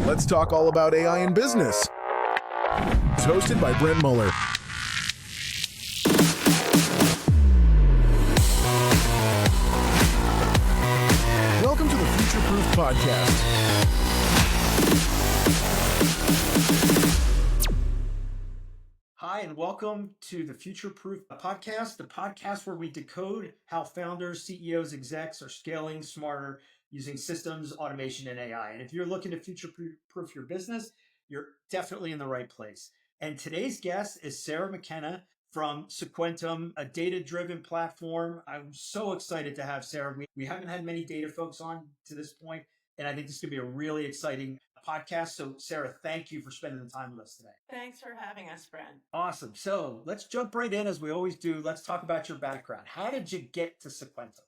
Let's talk all about AI in business. It's hosted by Brent Muller. Welcome to the Future Proof Podcast. Hi, and welcome to the Future Proof Podcast, the podcast where we decode how founders, CEOs, execs are scaling smarter using systems, automation, and AI. And if you're looking to future-proof your business, you're definitely in the right place. And today's guest is Sarah McKenna from Sequentum, a data-driven platform. I'm so excited to have Sarah. We haven't had many data folks on to this point, and I think this is going to be a really exciting podcast. So Sarah, thank you for spending the time with us today. Thanks for having us, Brent. Awesome. So let's jump right in as we always do. Let's talk about your background. How did you get to Sequentum?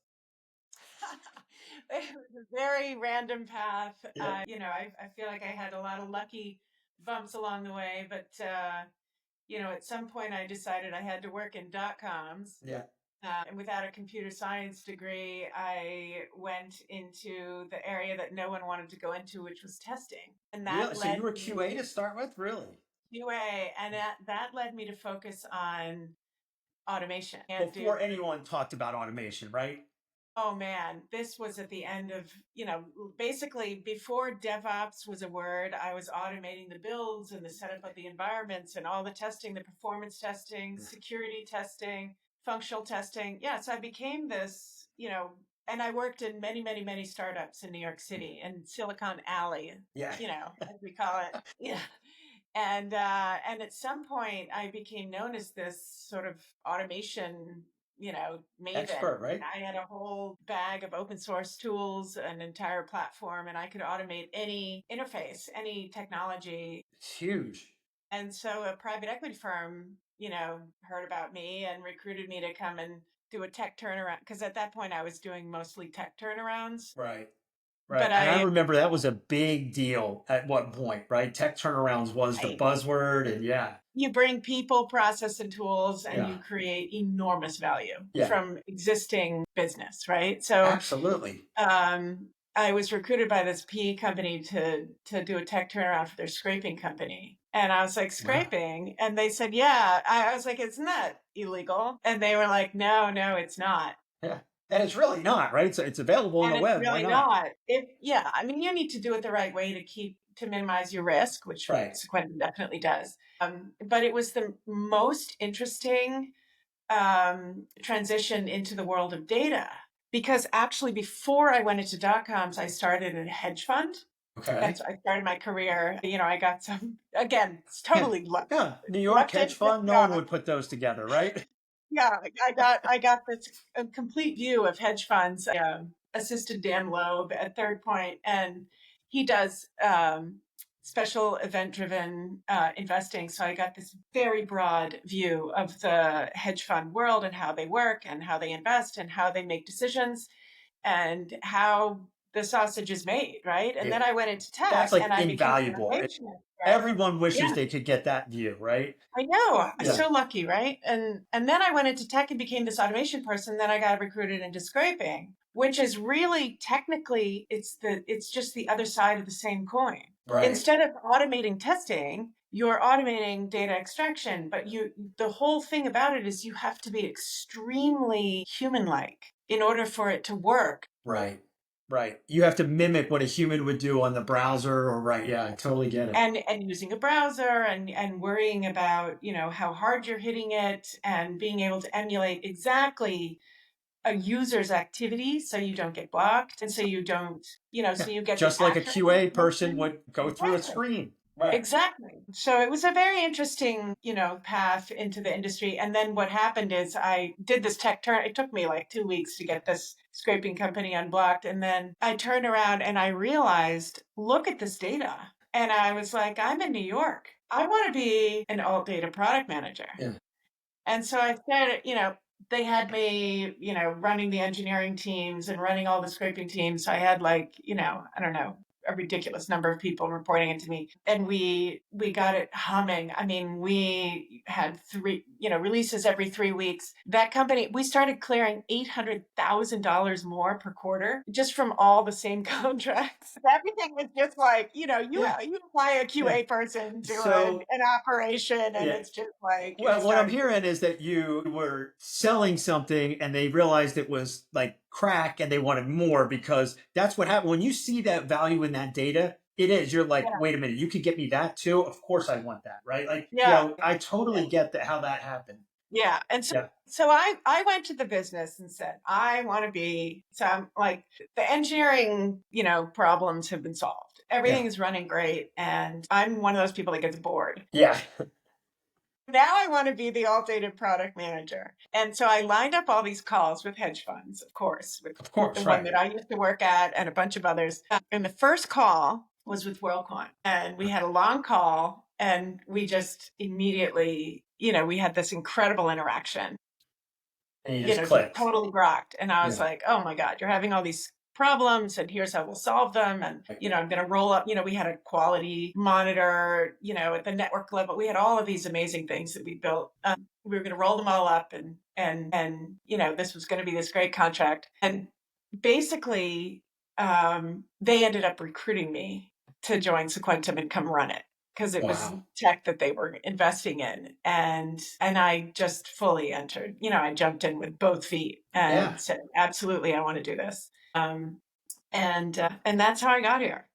It was a very random path. Yeah. I feel like I had a lot of lucky bumps along the way, but at some point I decided I had to work in .coms. Yeah. And without a computer science degree, I went into the area that no one wanted to go into, which was testing. And that Really? So you were QA to start with? Really? QA, and that led me to focus on automation. Before anyone talked about automation, right? Oh man, this was at the end of, basically before DevOps was a word, I was automating the builds and the setup of the environments and all the testing, the performance testing, security testing, functional testing. Yeah, so I became this, and I worked in many, many, many startups in New York City and Silicon Alley, Yeah. as we call it. Yeah. And at some point I became known as this sort of automation maven. Expert, right? I had a whole bag of open source tools, an entire platform, and I could automate any interface, any technology. It's huge. And so a private equity firm, heard about me and recruited me to come and do a tech turnaround. Because at that point I was doing mostly tech turnarounds. Right. Right. But and I remember that was a big deal at one point, right? Tech turnarounds was the buzzword, and yeah. You bring people, process, and tools, and you create enormous value from existing business, right? So absolutely. I was recruited by this PE company to do a tech turnaround for their scraping company. And I was like, scraping? Wow. And they said, yeah. I was like, isn't that illegal? And they were like, no, it's not. Yeah. And it's really not, right? So it's available on the web. It's really not. You need to do it the right way to minimize your risk, which Sequentum definitely does. But it was the most interesting transition into the world of data, because actually before I went into .coms, I started a hedge fund. Okay. That's I started my career. I got some, again, it's totally luck. Yeah, New York hedge fund, no one would put those together, right? Yeah, I got this complete view of hedge funds. Assisted Dan Loeb at Third Point, and he does special event-driven investing. So I got this very broad view of the hedge fund world and how they work and how they invest and how they make decisions and how the sausage is made, right? And then I went into tech. That's like and invaluable. Right? Everyone wishes they could get that view, right? I know. I'm so lucky, right? And then I went into tech and became this automation person. Then I got recruited into scraping, which is really technically it's just the other side of the same coin. Right. Instead of automating testing, you're automating data extraction, but the whole thing about it is you have to be extremely human-like in order for it to work. Right. Right. You have to mimic what a human would do on the browser Yeah, I totally get it. And using a browser and worrying about, how hard you're hitting it and being able to emulate exactly a user's activity so you don't get blocked and so you don't, so you get just like a QA person would go through a screen. Right. Exactly. So it was a very interesting, path into the industry. And then what happened is I did this tech turn. It took me like 2 weeks to get this scraping company unblocked. And then I turned around and I realized, look at this data. And I was like, I'm in New York. I want to be an alt data product manager. Yeah. And so I started, they had me, running the engineering teams and running all the scraping teams. So I had a ridiculous number of people reporting it to me. And we got it humming. I mean, we had releases every 3 weeks. That company, we started clearing $800,000 more per quarter just from all the same contracts. Everything was just like, you apply a QA person to an operation, and it's just like. Well, what I'm hearing is that you were selling something and they realized it was like crack and they wanted more, because that's what happened. When you see that value in that data, you're like, wait a minute, you could get me that too? Of course I want that, right? Like, I totally get how that happened. Yeah. And so I went to the business and said, I want to be, so I'm like, the engineering, problems have been solved. Everything is running great. And I'm one of those people that gets bored. Yeah. Now I want to be the alt-data product manager. And so I lined up all these calls with hedge funds, of course, the one that I used to work at and a bunch of others. And the first call was with WorldCoin. And we had a long call, and we just immediately, we had this incredible interaction. And you just clicked. Totally grokked. And I was like, oh my God, you're having all these problems, and here's how we'll solve them. And, I'm going to roll up, we had a quality monitor, at the network level. We had all of these amazing things that we built. We were going to roll them all up, and this was going to be this great contract. And basically, they ended up recruiting me to join Sequentum and come run it, because it was tech that they were investing in. And I just fully entered, I jumped in with both feet and said, absolutely, I want to do this. And that's how I got here.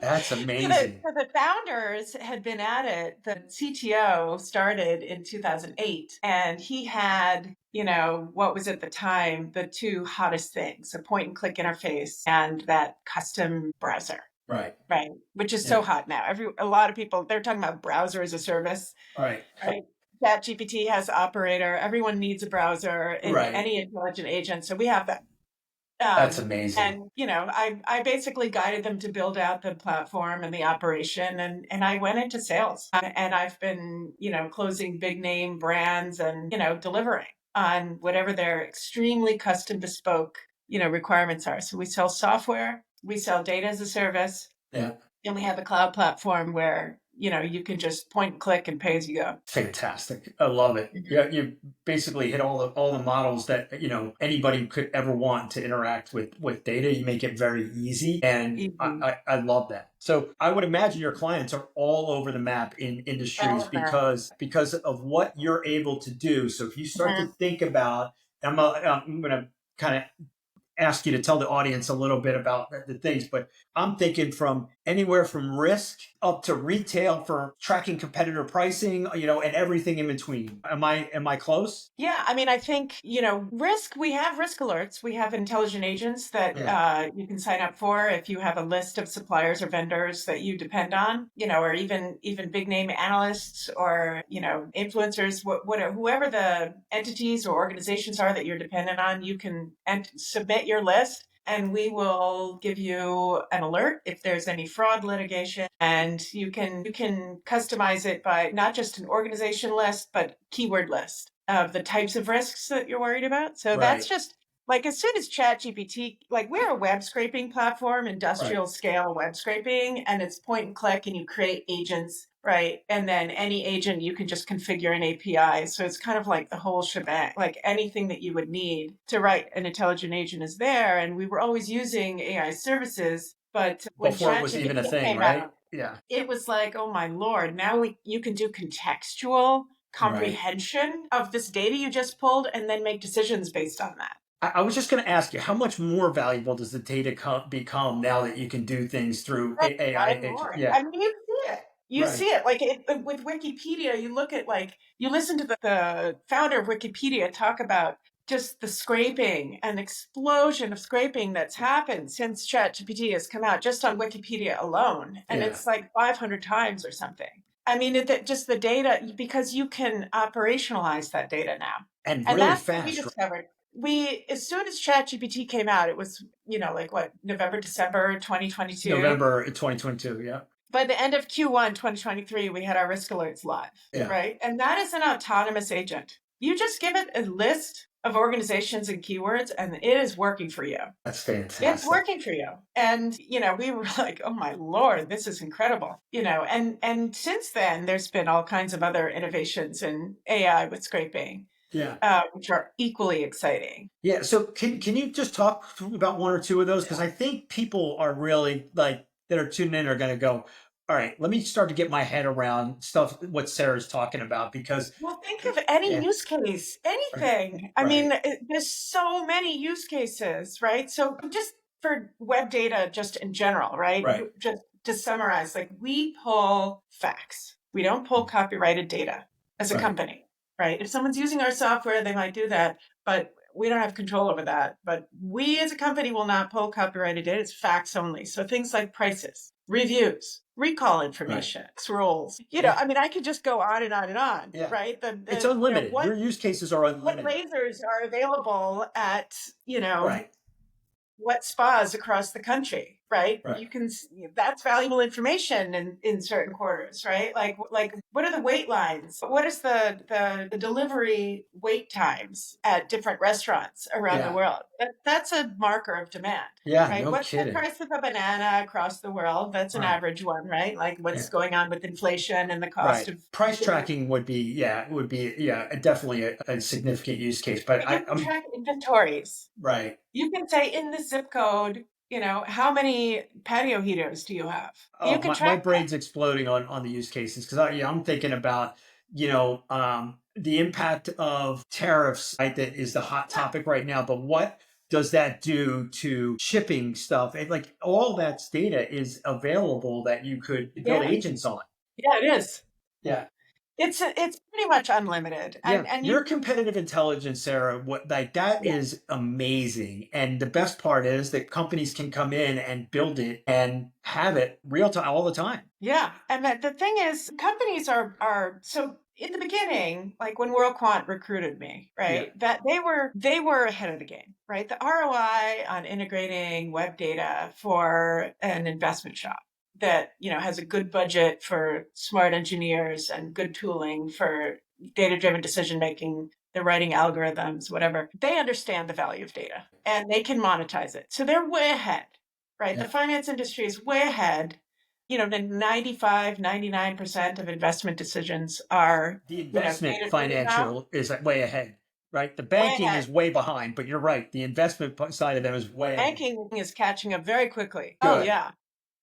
That's amazing. So the founders had been at it. The CTO started in 2008, and he had, what was at the time the two hottest things: a point and click interface and that custom browser. Right. Which is so hot now. A lot of people, they're talking about browser as a service. Right. ChatGPT has Operator. Everyone needs a browser in any intelligent agent. So we have that. That's amazing. And, I basically guided them to build out the platform and the operation. And I went into sales. And I've been, closing big name brands and, delivering on whatever their extremely custom bespoke, requirements are. So we sell software. We sell data as a service. Yeah. And we have a cloud platform where, you can just point and click and pay as you go. Fantastic. I love it. Yeah, you basically hit all the models that, anybody could ever want to interact with data. You make it very easy. And I love that. So I would imagine your clients are all over the map in industries because of what you're able to do. So if you start to think about, I'm going to kind of ask you to tell the audience a little bit about the things, but I'm thinking from anywhere from risk up to retail for tracking competitor pricing, and everything in between. Am I close? Yeah. I mean, I think, risk, we have risk alerts. We have intelligent agents that you can sign up for if you have a list of suppliers or vendors that you depend on, or even big name analysts or, influencers, whoever the entities or organizations are that you're dependent on, you can submit your list, and we will give you an alert if there's any fraud litigation. And you can customize it by not just an organization list, but keyword list of the types of risks that you're worried about. So that's just like, as soon as ChatGPT, like, we're a web scraping platform, industrial scale web scraping, and it's point and click, and you create agents, right? And then any agent, you can just configure an API. So it's kind of like the whole shebang, like anything that you would need to write an intelligent agent is there. And we were always using AI services, but when before it was even a thing, right? It was like, oh my Lord, now you can do contextual comprehension of this data you just pulled and then make decisions based on that. I was just going to ask you, how much more valuable does the data become now that you can do things through AI? I mean, you see it. You see it. Like with Wikipedia, you look at, you listen to the founder of Wikipedia talk about just the scraping and explosion of scraping that's happened since ChatGPT has come out, just on Wikipedia alone. And it's like 500 times or something. I mean, just the data, because you can operationalize that data now. And really that's fast. What we discovered. As soon as ChatGPT came out, it was, November, December 2022. November 2022, yeah. By the end of Q1 2023, we had our risk alerts live, right? And that is an autonomous agent. You just give it a list of organizations and keywords, and it is working for you. That's fantastic. It's working for you. And, we were like, oh my Lord, this is incredible. And since then, there's been all kinds of other innovations in AI with scraping. Yeah. Which are equally exciting. Yeah. So can you just talk about one or two of those? Because I think people are really that are tuning in are going to go, all right, let me start to get my head around what Sarah's talking about, because think of any use case, anything. I mean, there's so many use cases, right? So just for web data, just in general, right? Just to summarize, we pull facts. We don't pull copyrighted data as a company, right? If someone's using our software, they might do that, but we don't have control over that. But we as a company will not pull copyrighted data. It's facts only. So things like prices, reviews, recall information, rules. I could just go on and on and on, right? It's unlimited. Your use cases are unlimited. What lasers are available at, what spas across the country, right? You can, that's valuable information in certain quarters, right? Like what are the wait lines? What is the delivery wait times at different restaurants around the world? That's a marker of demand. Yeah, right? What's the price of a banana across the world? That's an average one, right? Like what's going on with inflation and the cost of price tracking would be definitely a significant use case. But you can track inventories. Right. You can say in the zip code, how many patio heaters do you have? You can my brain's exploding on the use cases, because I'm thinking about the impact of tariffs, right? That is the hot topic right now. But what does that do to shipping stuff? And all that data is available that you could build agents on. Yeah, it is. Yeah. It's pretty much unlimited. And your competitive intelligence, Sarah, that is amazing. And the best part is that companies can come in and build it and have it real time all the time. Yeah. And the thing is, companies are so in the beginning, like when WorldQuant recruited me, right? That they were ahead of the game, right? The ROI on integrating web data for an investment shop that has a good budget for smart engineers and good tooling for data-driven decision making, they're writing algorithms, whatever. They understand the value of data and they can monetize it. So they're way ahead, right? The finance industry is way ahead. The 99% of investment decisions are the investment financial is way ahead. Right. The banking is way behind, but you're right. The investment side of them is way ahead. Banking is catching up very quickly. Good.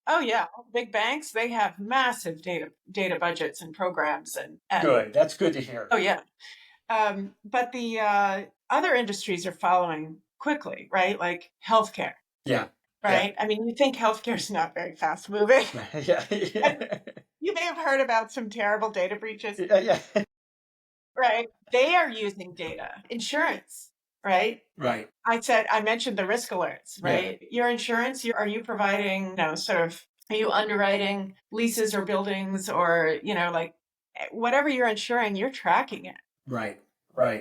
Oh yeah, big banks, they have massive data budgets and programs and good. That's good to hear. Oh yeah. But the other industries are following quickly, right? Like healthcare. Yeah. Right? I mean, you think healthcare is not very fast moving. Yeah. You may have heard about some terrible data breaches. Yeah. Right? They are using data. Insurance. Right? Right. I mentioned the risk alerts, right? Yeah. Your insurance, are you providing, are you underwriting leases or buildings or, whatever you're insuring, you're tracking it. Right.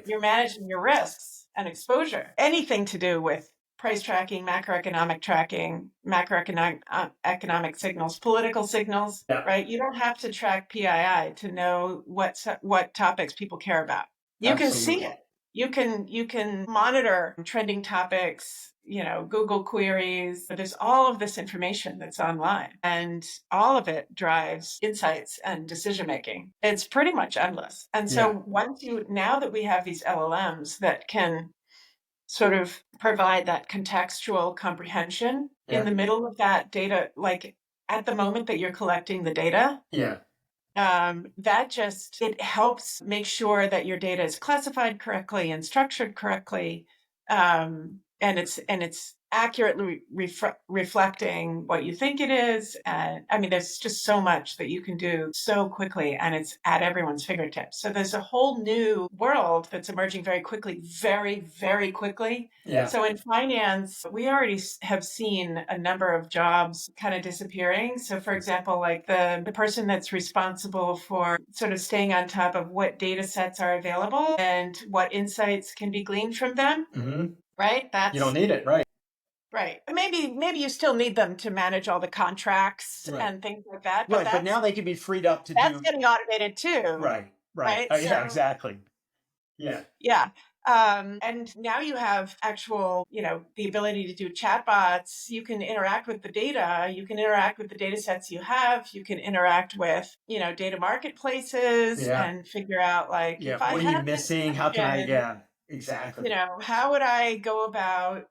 You're managing your risks and exposure. Anything to do with price tracking, macroeconomic signals, political signals, right? You don't have to track PII to know what topics people care about. You can see it. You can monitor trending topics, Google queries. There's all of this information that's online and all of it drives insights and decision making. It's pretty much endless. And so now that we have these LLMs that can sort of provide that contextual comprehension in the middle of that data, like at the moment that you're collecting the data. It helps make sure that your data is classified correctly and structured correctly, and it's accurately reflecting what you think it is. And I mean, there's just so much that you can do so quickly, and it's at everyone's fingertips. So there's a whole new world that's emerging very quickly, very, very quickly. Yeah. So in finance, we already have seen a number of jobs kind of disappearing. So for example, like the person that's responsible for sort of staying on top of what data sets are available and what insights can be gleaned from them. Mm-hmm. Right? You don't need it, right? Right. Maybe you still need them to manage all the contracts and things like that. But now they can be freed up to that's getting automated too. Right. Right? Yeah, exactly. Yeah. Yeah. And now you have actual, the ability to do chatbots. You can interact with the data. You can interact with the data sets you have. You can interact with, data marketplaces Yeah. and figure out like, Yeah. if I What are you had this missing? How can I? question, Yeah. Exactly. how would I go about,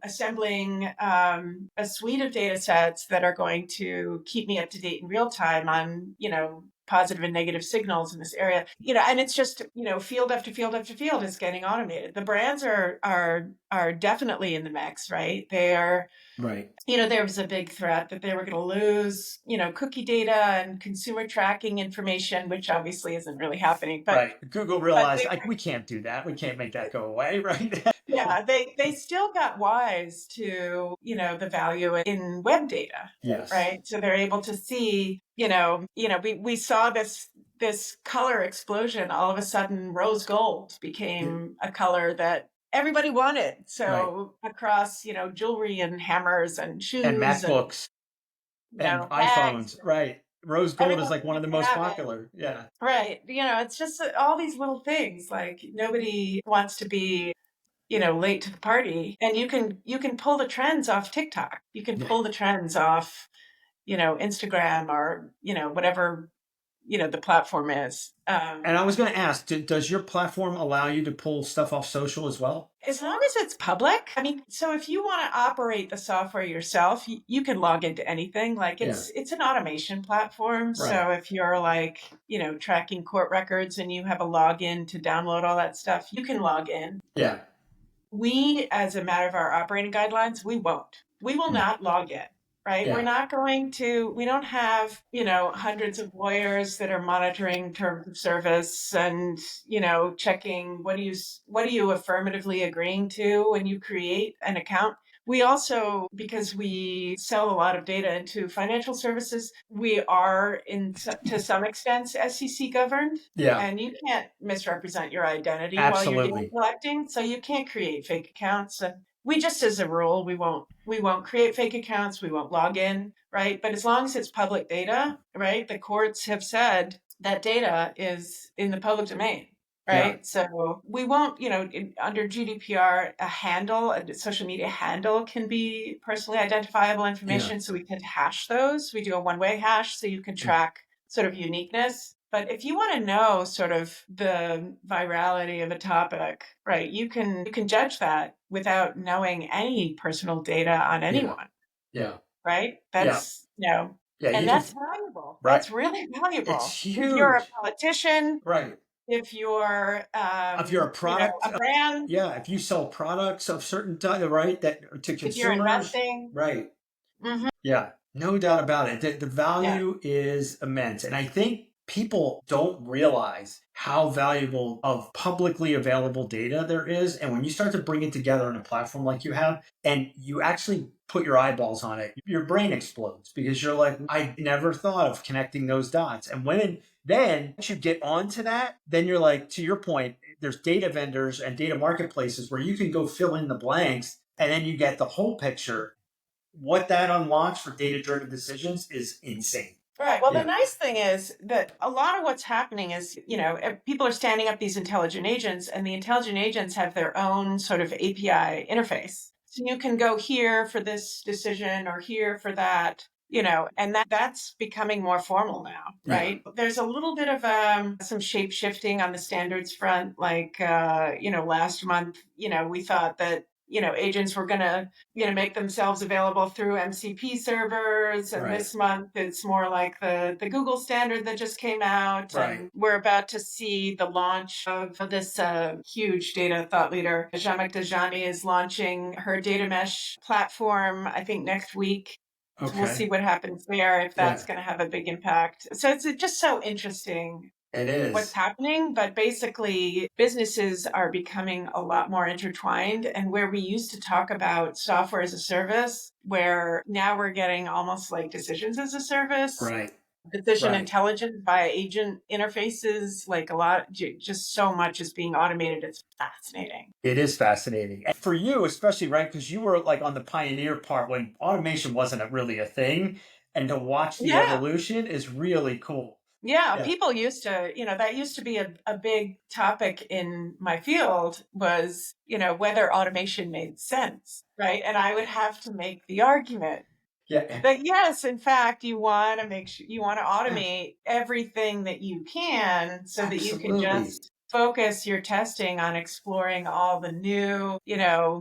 assembling a suite of data sets that are going to keep me up to date in real time on, positive and negative signals in this area, and it's just, field after field after field is getting automated. The brands are definitely in the mix, right? They are, Right. there was a big threat that they were going to lose, cookie data and consumer tracking information, which obviously isn't really happening. But Right. Google but realized they like we can't do that. We can't make that go away. Right. yeah, they still got wise to, the value in web data, Yes. right? So they're able to see, we saw this color explosion. All of a sudden, rose gold became a color that everybody wanted. So across, jewelry and hammers and shoes And and, MacBooks and bags, iPhones. Right. Rose gold is everyone like one of wanted the to most have it. popular. Yeah. Right. It's just all these little things. Like nobody wants to be, late to the party. And you can pull the trends off TikTok. You can pull the trends off, Instagram or, whatever, the platform is. And I was going to ask, does your platform allow you to pull stuff off social as well? As long as it's public. I mean, so if you want to operate the software yourself, you can log into anything. Like it's an automation platform. So Right. if you're like, tracking court records and you have a login to download all that stuff, you can log in. Yeah. We, as a matter of our operating guidelines, we won't. We will not log in, right? Yeah. We're not going to, we don't have, hundreds of lawyers that are monitoring terms of service and, checking what are you affirmatively agreeing to when you create an account. We also, because we sell a lot of data into financial services, we are to some extent SEC governed. Yeah. And you can't misrepresent your identity while you're data Absolutely. collecting. So you can't create fake accounts. We just, as a rule, we won't create fake accounts. We won't log in, right? But as long as it's public data, right? The courts have said that data is in the public domain. Right. Yeah. So we won't, under GDPR, a social media handle can be personally identifiable information. Yeah. So we can hash those. We do a one-way hash so you can track sort of uniqueness. But if you want to know sort of the virality of a topic, right, you can judge that without knowing any personal data on anyone. Yeah. Right. That's, Yeah. and You that's can. valuable. Right. That's really valuable. It's If you're a huge. politician, Right. if you're A product, a brand, if you sell products of certain type, right, that to if you're consumers, investing, right, mhm, yeah, no doubt about it. The yeah, value is immense, and I think people don't realize how valuable of publicly available data there is. And when you start to bring it together on a platform like you have, and you actually put your eyeballs on it, your brain explodes because you're like, I never thought of connecting those dots. And then once you get onto that, then you're like, to your point, there's data vendors and data marketplaces where you can go fill in the blanks and then you get the whole picture. What that unlocks for data-driven decisions is insane. right. Well, the nice thing is that a lot of what's happening is, people are standing up these intelligent agents, and the intelligent agents have their own sort of API interface. So you can go here for this decision or here for that. And that's becoming more formal now, right? Yeah. There's a little bit of some shape shifting on the standards front. Like, last month, we thought that, agents were going to, make themselves available through MCP servers. And this month, it's more like the Google standard that just came out. Right. And we're about to see the launch of this huge data thought leader. Zhamak Dajani is launching her data mesh platform, I think, next week. Okay. So we'll see what happens there, if that's going to have a big impact. So it's just so interesting. It is what's happening, but basically businesses are becoming a lot more intertwined, and where we used to talk about software as a service, where now we're getting almost like decisions as a service. Right. Decision intelligence via agent interfaces, like a lot, just so much is being automated. It's fascinating. It is fascinating. And for you, especially, right, because you were like on the pioneer part when automation wasn't really a thing, and to watch the evolution is really cool. Yeah, Yeah. people used to, that used to be a big topic in my field was, whether automation made sense, right? And I would have to make the argument Yeah. that yes, in fact, you want to make sure you want to automate everything that you can so that you can Absolutely. just focus your testing on exploring all the new,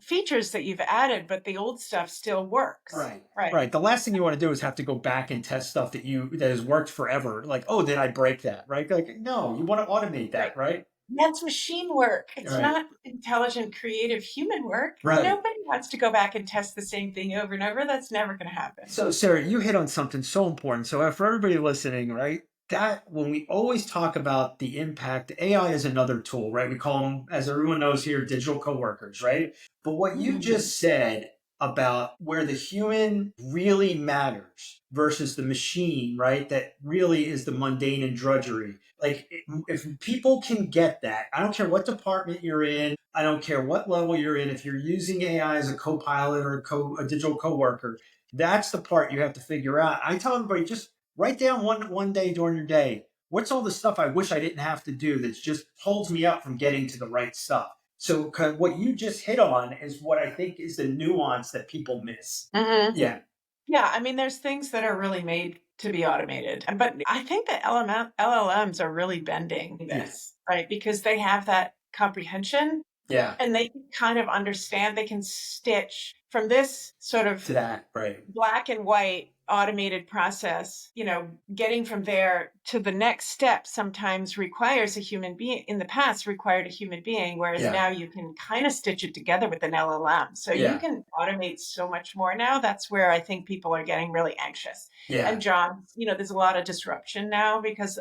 features that you've added, but the old stuff still works. Right. The last thing you want to do is have to go back and test stuff that has worked forever. Like, oh, did I break that? Right? Like, no, you want to automate that, right? That's machine work. It's Right. not intelligent, creative human work. Right. Nobody wants to go back and test the same thing over and over. That's never going to happen. So, Sarah, you hit on something so important. So, for everybody listening, right, that when we always talk about the impact, AI is another tool, right? We call them, as everyone knows here, digital coworkers, right? But what you just said about where the human really matters versus the machine, right? That really is the mundane and drudgery. Like, if people can get that, I don't care what department you're in, I don't care what level you're in, if you're using AI as a co-pilot or a digital coworker, that's the part you have to figure out. I tell everybody, just write down one day during your day, what's all the stuff I wish I didn't have to do that just holds me up from getting to the right stuff. So what you just hit on is what I think is the nuance that people miss. Yeah. Yeah, I mean, there's things that are really made to be automated, but I think that LLMs are really bending this, right? Because they have that comprehension. Yeah. And they can kind of understand, they can stitch from this sort of To that, right. black and white automated process, getting from there to the next step sometimes requires a human being. In the past required a human being, whereas now you can kind of stitch it together with an LLM. So you can automate so much more now. That's where I think people are getting really anxious. Yeah. And John, there's a lot of disruption now because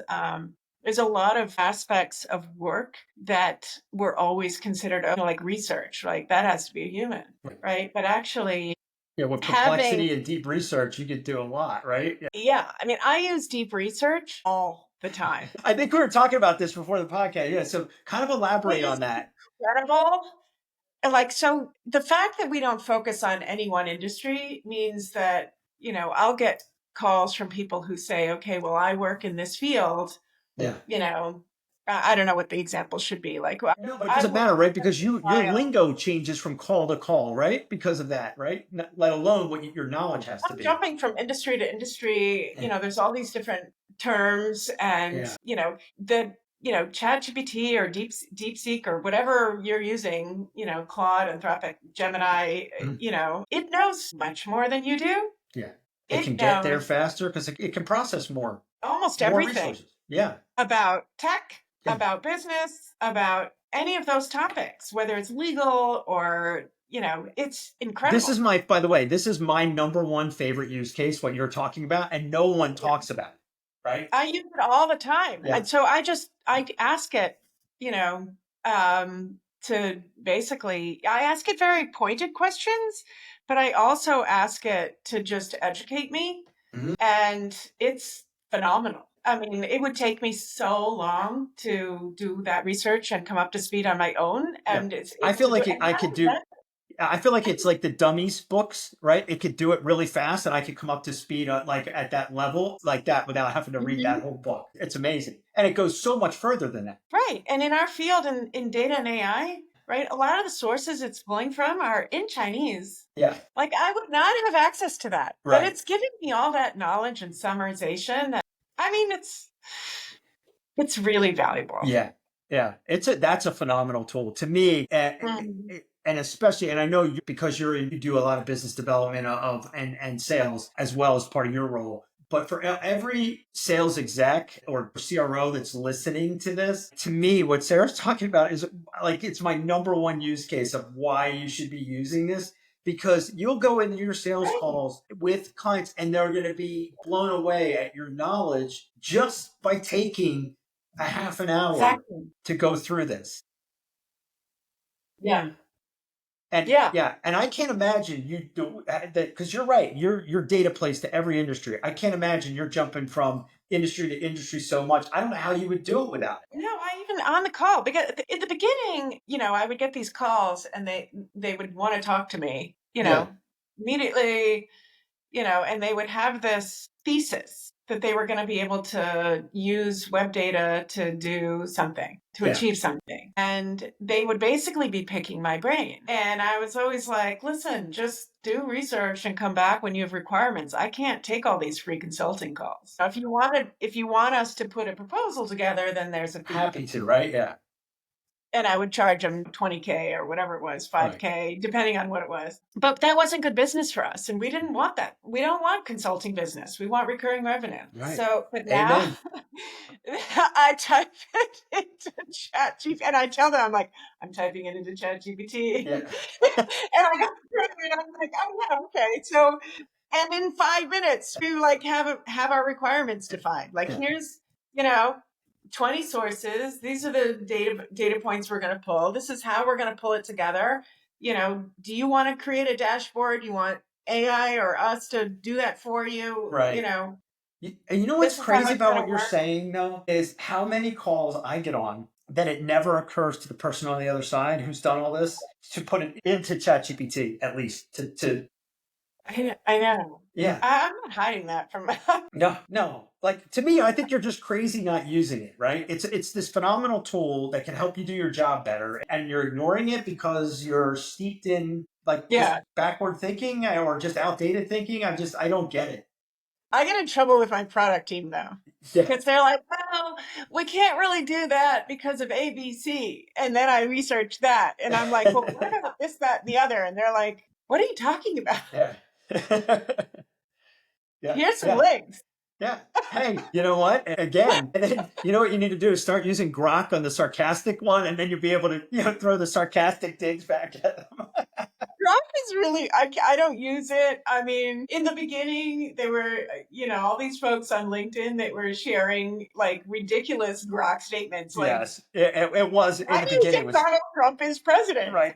there's a lot of aspects of work that were always considered like research, like that has to be a human, right? But actually, with complexity and deep research, you could do a lot, right? Yeah. I mean, I use deep research all the time. I think we were talking about this before the podcast. Yeah. So kind of elaborate on that. Incredible. Like, so the fact that we don't focus on any one industry means that, I'll get calls from people who say, okay, well, I work in this field. Yeah. I don't know what the example should be. Like, no, but it doesn't matter, right? Because your lingo changes from call to call, right? Because of that, right? Let alone what your knowledge has to be. Jumping from industry to industry, there's all these different terms, and ChatGPT or DeepSeek or whatever you're using, Claude, Anthropic, Gemini, it knows much more than you do. Yeah, it can get there faster because it can process more. Almost everything. Resources. Yeah. About tech. About business, about any of those topics, whether it's legal or, it's incredible. By the way, this is my number one favorite use case, what you're talking about, and no one talks about it, right? I use it all the time. Yeah. And so I ask it, to basically, I ask it very pointed questions, but I also ask it to just educate me. And it's phenomenal. I mean, it would take me so long to do that research and come up to speed on my own. And I feel like I feel like it's like the dummies books, right? It could do it really fast, and I could come up to speed like at that level like that without having to read that whole book. It's amazing. And it goes so much further than that. Right. And in our field, in data and AI, right, a lot of the sources it's pulling from are in Chinese. Yeah. Like, I would not have access to that. Right. But it's giving me all that knowledge and summarization. I mean, it's really valuable. Yeah. Yeah. That's a phenomenal tool to me. And especially, and I know because you do a lot of business development and sales as well as part of your role. But for every sales exec or CRO that's listening to this, to me, what Sarah's talking about is like, it's my number one use case of why you should be using this. Because you'll go into your sales calls with clients and they're going to be blown away at your knowledge just by taking a half an hour to go through this. Yeah. And and I can't imagine you do that, because you're right. Your data plays to every industry. I can't imagine you're jumping from industry to industry so much. I don't know how you would do it without it. No, I even on the call, because in the beginning, I would get these calls and they would want to talk to me, immediately, and they would have this thesis that they were going to be able to use web data to do something, to Yeah. achieve something. And they would basically be picking my brain. And I was always like, listen, just do research and come back when you have requirements. I can't take all these free consulting calls. If you want us to put a proposal together, then there's a fee. Happy to, right? Yeah. And I would charge them $20K or whatever it was, $5K, depending on what it was. But that wasn't good business for us. And we didn't want that. We don't want consulting business. We want recurring revenue. Right. So, but now I type it into ChatGPT and I tell them, I'm like, I'm typing it into ChatGPT. Yeah. And I go through it and I'm like, oh yeah, okay. So, and in 5 minutes, we like have our requirements defined. Like here's, 20 sources. These are the data points we're going to pull. This is how we're going to pull it together. Do you want to create a dashboard? You want AI or us to do that for you? Right. And you know what's crazy about what you're saying, though, is how many calls I get on that it never occurs to the person on the other side who's done all this to put it into ChatGPT, at least to. I know. Yeah. I'm not hiding that from. No. Like, to me, I think you're just crazy not using it, right? It's this phenomenal tool that can help you do your job better, and you're ignoring it because you're steeped in just backward thinking or just outdated thinking. I don't get it. I get in trouble with my product team though, because they're like, well, we can't really do that because of ABC. And then I research that and I'm like, well, what about this, that, and the other? And they're like, what are you talking about? Here's some links. Yeah. Hey, you know what? Again, and then you know what you need to do is start using Grok on the sarcastic one, and then you'll be able to throw the sarcastic digs back at them. Grok is really, I don't use it. I mean, in the beginning, there were, all these folks on LinkedIn that were sharing like ridiculous Grok statements. Like, yes, it was in the beginning. Donald Trump is president. Right.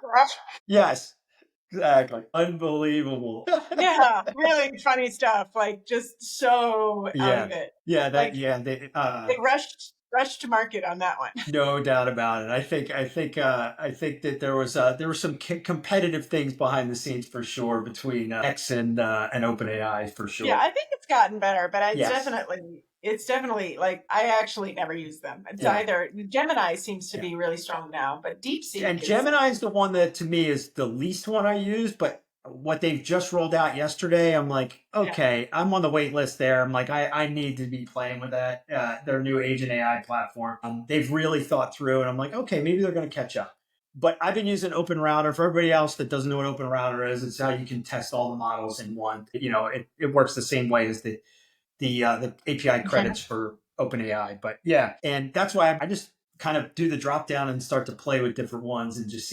Grok. Yes. Exactly. Unbelievable. Yeah, really funny stuff. Like just so out of it. Yeah, they rushed to market on that one. No doubt about it. I think that there were some competitive things behind the scenes for sure between X and OpenAI for sure. Yeah, I think it's gotten better, but it's definitely like I actually never use them. It's either Gemini seems to be really strong now, but DeepSeek. And Gemini is the one that to me is the least one I use, but what they've just rolled out yesterday, I'm like, okay, I'm on the wait list there. I'm like, I need to be playing with that, their new agent AI platform. They've really thought through, and I'm like, okay, maybe they're going to catch up. But I've been using Open Router. For everybody else that doesn't know what Open Router is, it's how you can test all the models in one. It works the same way as the API credits for OpenAI. But yeah, and that's why I just kind of do the drop down and start to play with different ones and just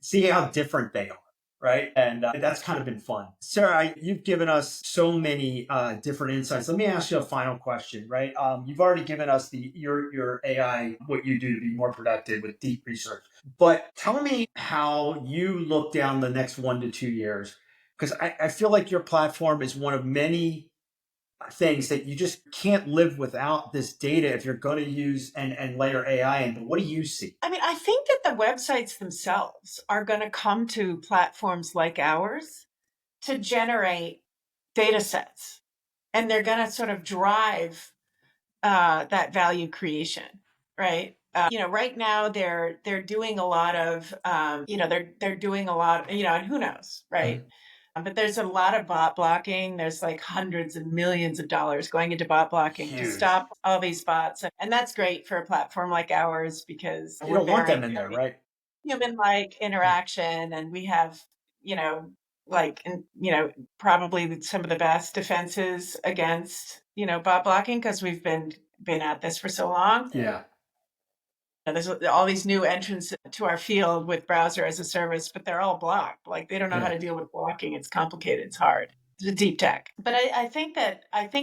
see how different they are. Right. And that's kind of been fun. Sarah, you've given us so many different insights. Let me ask you a final question, right? You've already given us your AI, what you do to be more productive with deep research. But tell me how you look down the next 1 to 2 years, because I feel like your platform is one of many things that you just can't live without this data if you're going to use and layer AI in. But what do you see? I mean, I think that the websites themselves are going to come to platforms like ours to generate data sets, and they're going to sort of drive that value creation, right? Right now they're doing a lot of, they're doing a lot, and who knows, right? Mm-hmm. But there's a lot of bot blocking. There's like hundreds of millions of dollars going into bot blocking to stop all these bots. And that's great for a platform like ours because you don't want them in there, right? Human-like interaction. And we have, probably some of the best defenses against, bot blocking because we've been at this for so long. Yeah. There's all these new entrants to our field with browser as a service, but they're all blocked. Like they don't know how to deal with blocking. It's complicated. It's hard. It's deep tech. But I think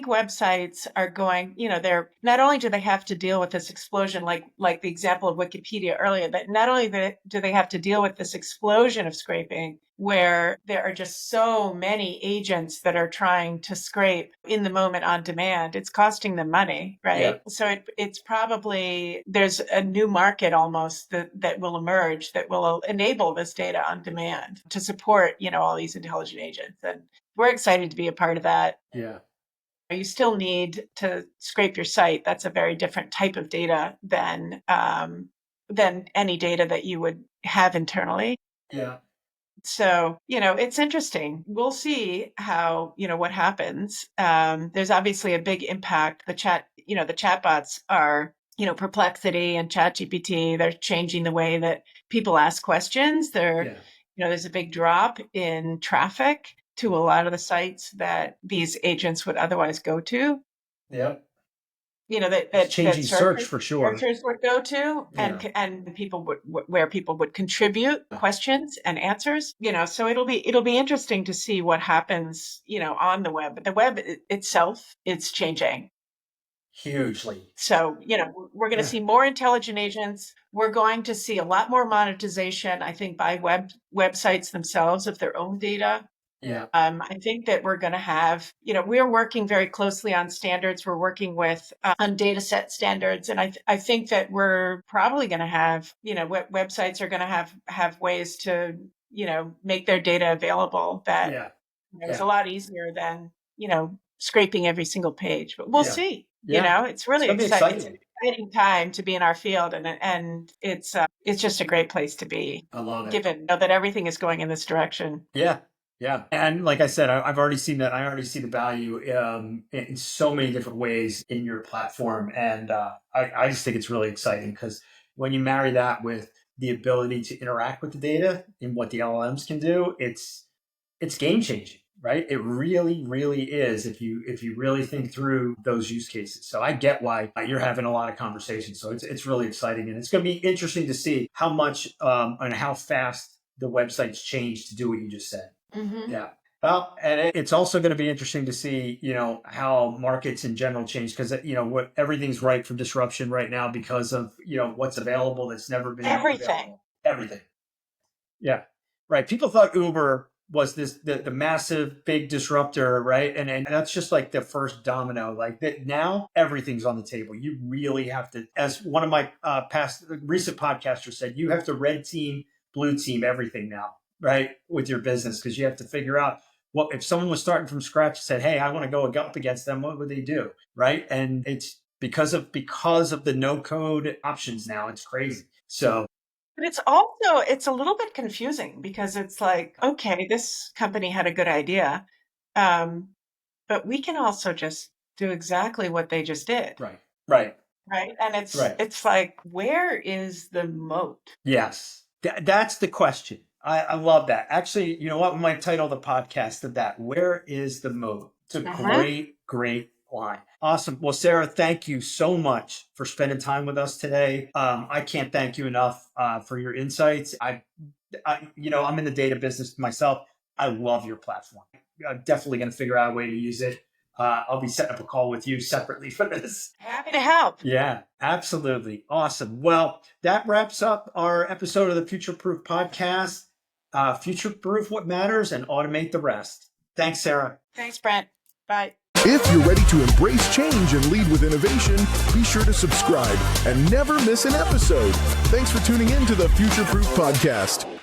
websites are going, they're not only do they have to deal with this explosion, like the example of Wikipedia earlier, that not only do they have to deal with this explosion of scraping, where there are just so many agents that are trying to scrape in the moment on demand. It's costing them money, right? Yep. So it's probably, there's a new market almost that will emerge that will enable this data on demand to support, all these intelligent agents. And we're excited to be a part of that. Yeah. You still need to scrape your site. That's a very different type of data than any data that you would have internally. Yeah. So, it's interesting. We'll see how, what happens. There's obviously a big impact. The chatbots are, Perplexity and ChatGPT, they're changing the way that people ask questions. There's a big drop in traffic to a lot of the sites that these agents would otherwise go to. Yep. That changing search for sure. Searchers would go to, Yeah. and people where people would contribute questions and answers. So it'll be interesting to see what happens. On the web. But the web itself, it's changing Hugely. So we're going to see more intelligent agents. We're going to see a lot more monetization, I think, by websites themselves of their own data. Yeah. I think that we're going to have, we're working very closely on standards. We're working with on data set standards. And I think that we're probably going to have, websites are going to have ways to, make their data available that is a lot easier than, scraping every single page. But we'll see. It's really exciting. It's an exciting time to be in our field. And it's just a great place to be. I love it. Given that everything is going in this direction. Yeah. Yeah. And like I said, I've already seen that. I already see the value in so many different ways in your platform. And I just think it's really exciting because when you marry that with the ability to interact with the data and what the LLMs can do, it's game changing, right? It really, really is if you really think through those use cases. So I get why you're having a lot of conversations. So it's really exciting. And it's going to be interesting to see how much and how fast the websites change to do what you just said. Mm-hmm. Yeah. Well, and it's also going to be interesting to see, how markets in general change because, what everything's ripe for disruption right now because of, what's available that's never been Everything. Everything. Yeah. Right. People thought Uber was the massive big disruptor, right? And that's just like the first domino. Like that now everything's on the table. You really have to, as one of my recent podcasters said, you have to red team, blue team everything now. Right, with your business, because you have to figure out what if someone was starting from scratch and said, "Hey, I want to go up against them," what would they do? Right, and it's because of the no code options now. It's crazy. So, but it's a little bit confusing because it's like, okay, this company had a good idea, but we can also just do exactly what they just did. Right, and it's like, where is the moat? Yes, that's the question. I love that. Actually, you know what? We might title the podcast of that. Where is the moat? It's a great line. Awesome. Well, Sarah, thank you so much for spending time with us today. I can't thank you enough for your insights. I'm in the data business myself. I love your platform. I'm definitely going to figure out a way to use it. I'll be setting up a call with you separately for this. Happy to help. Yeah, absolutely. Awesome. Well, that wraps up our episode of the Future Proof podcast. Future proof what matters and automate the rest. Thanks, Sarah. Thanks, Brent. Bye. If you're ready to embrace change and lead with innovation, be sure to subscribe and never miss an episode. Thanks for tuning in to the Future Proof podcast.